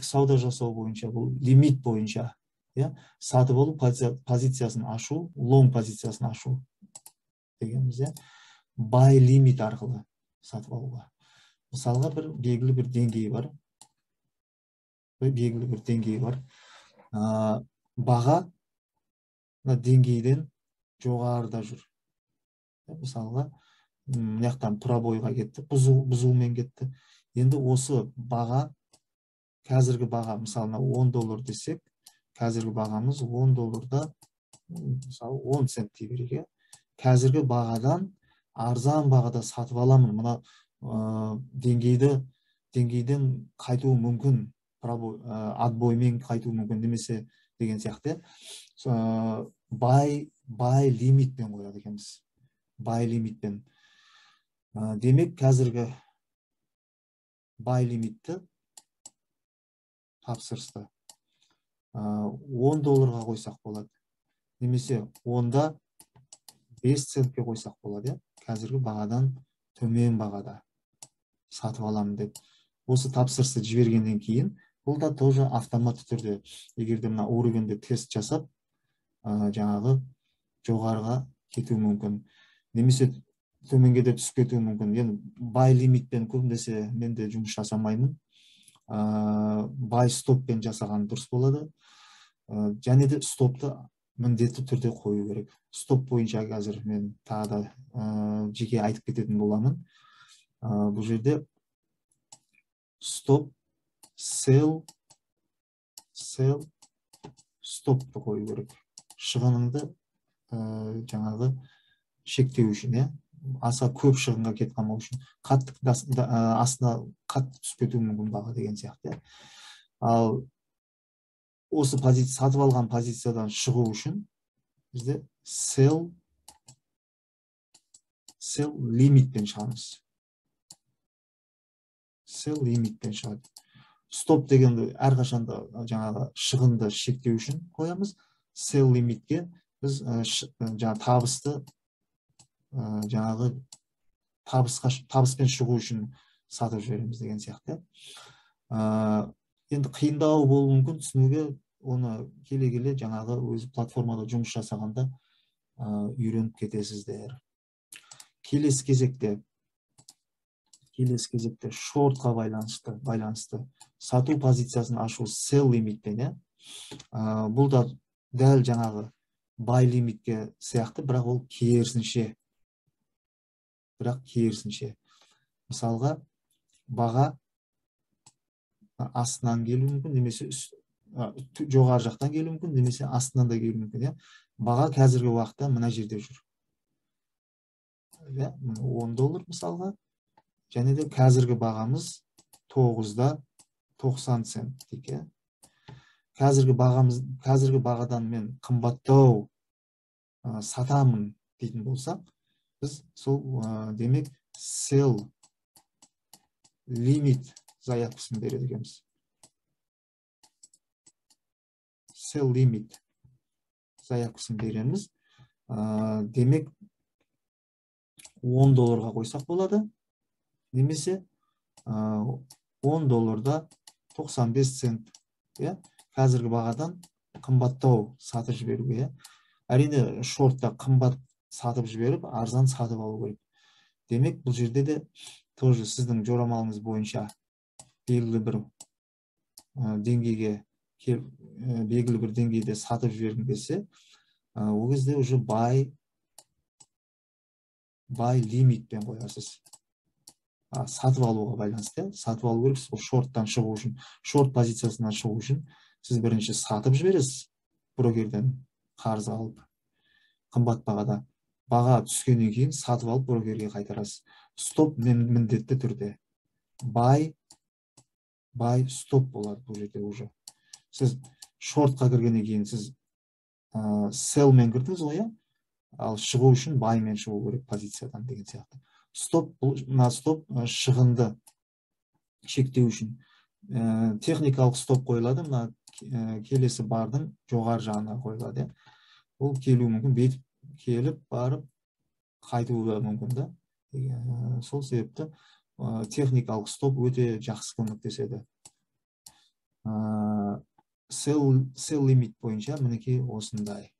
сауда жасау бойынша, бұл лимит бойынша, сатып алу позициясын ашу, лонг позициясын ашу дегеніміз, buy limit арқылы сатып алуға. Мысалға белгілі бір деңгейі бар. Баға деңгейден жоғарыда жүр. Мысалға, мынаяқтан пробойға кетті, бұзумен кетті. Енді осы баға, қазіргі баға, мысалына $10 десек, қазіргі бағамыз $10, мысалы 10 цент дей берейік. Қазіргі бағадан арзан бағада сатып аламын. Мына деңгейден қайтуы мүмкін, отбоймен қайтуы мүмкін немесе деген сияқты. Buy лимитпен қояды екенбіз. Buy лимитпен. Демек, қазіргі buy лимитті тапсырысты $10 қойсақ болады. Немесе 10-да 5 центке қойсақ болады. Қазіргі бағадан төмен бағада сатып аламын деп. Осы тапсырысты жібергеннен кейін, бұл да тоже автоматты түрде, егерде мына уровеньде тест жасап, жаңағы жоғарыға кетуі мүмкін. Немесе төменге де түсіп кетуі мүмкін. Енді buy лимитпен көбінесе мен де жұмыс жасамаймын. Buy стоппен жасаған дұрыс болады. Және де стопты міндетті түрде қою керек. Стоп бойынша қазір мен тағы да жеке айтып кететін боламын. Бұл жерде стоп, sell, стопты қою керек. Шығыныңды жаңағы шектеу үшін, аса көп шығынға кетіп қалмау үшін, астына қатты түсіп кетуі мүмкін баға деген сияқты. Ал осы сатып алған позициядан шығу үшін бізде sell лимитпен шығамыз. Sell лимитпен шығады. Стоп дегенді әрқашанда жаңағы шығынды шектеу үшін қоямыз. Sell лимитке біз табысты жаңағы табыспен шығу үшін сатып жібереміз деген сияқты. Енді қиындау болуы мүмкін түсінуге, оны келе-келе жаңағы өзі платформада жұмыс жасағанда үйреніп кетесіздер. Келесі кезекте шортқа байланысты сату позициясын ашу sell лимитпен. Бұл да дәл жаңағы buy лимитке сияқты, бірақ ол керісінше. Мысалға, баға астынан келуі мүмкін, немесе жоғары жақтан келуі мүмкін, немесе астынан да келуі мүмкін. Баға қазіргі уақытта мына жерде жүр. $10 мысалға, және де қазіргі бағамыз 9-да 90 цент дейік. Қазіргі бағадан мен қымбаттау сатамын дейтін болсақ, біз сол демек sell лимит заявкасын береді екенбіз. Sell лимит заявкасын береміз. Демек $10 қойсақ болады. Немесе $10-да 95 цент. Қазіргі бағадан қымбаттау сатып жіберуге. Әрине шортта қымбат сатып жіберіп, арзан сатып алу керек. Демек, бұл жерде де тоже сіздің жорамалыңыз бойынша белгілі бір деңгейде сатып жібергің келсе, ол кезде уже buy лимитпен қоясыз. Сатып алуға байланысты, сатып алу керек, сол шорттан шығу үшін, шорт позициясынан шығу үшін сіз бірінші сатып жібересіз, брокерден қарыз алып, қымбат бағада. Баға түскеннен кейін сатып алып брокерге қайтарасыз. Стоп міндетті түрде. Buy стоп болады бұл жерде уже. Сіз шортқа кіргеннен кейін сіз sell мен кірдіңіз ғой, ал шығу үшін buy мен шығу керек позициядан деген сияқты. Стоп шығынды шектеу үшін. Техникалық стоп қойылады, келесі бардың жоғары жағына қойылады. Ол келуі мүмкін, бетіп келіп, барып, қайтуы да мүмкін да. Сол себепті техникалық стоп өте жақсы көмектеседі. sell limit бойынша мінекей осындай.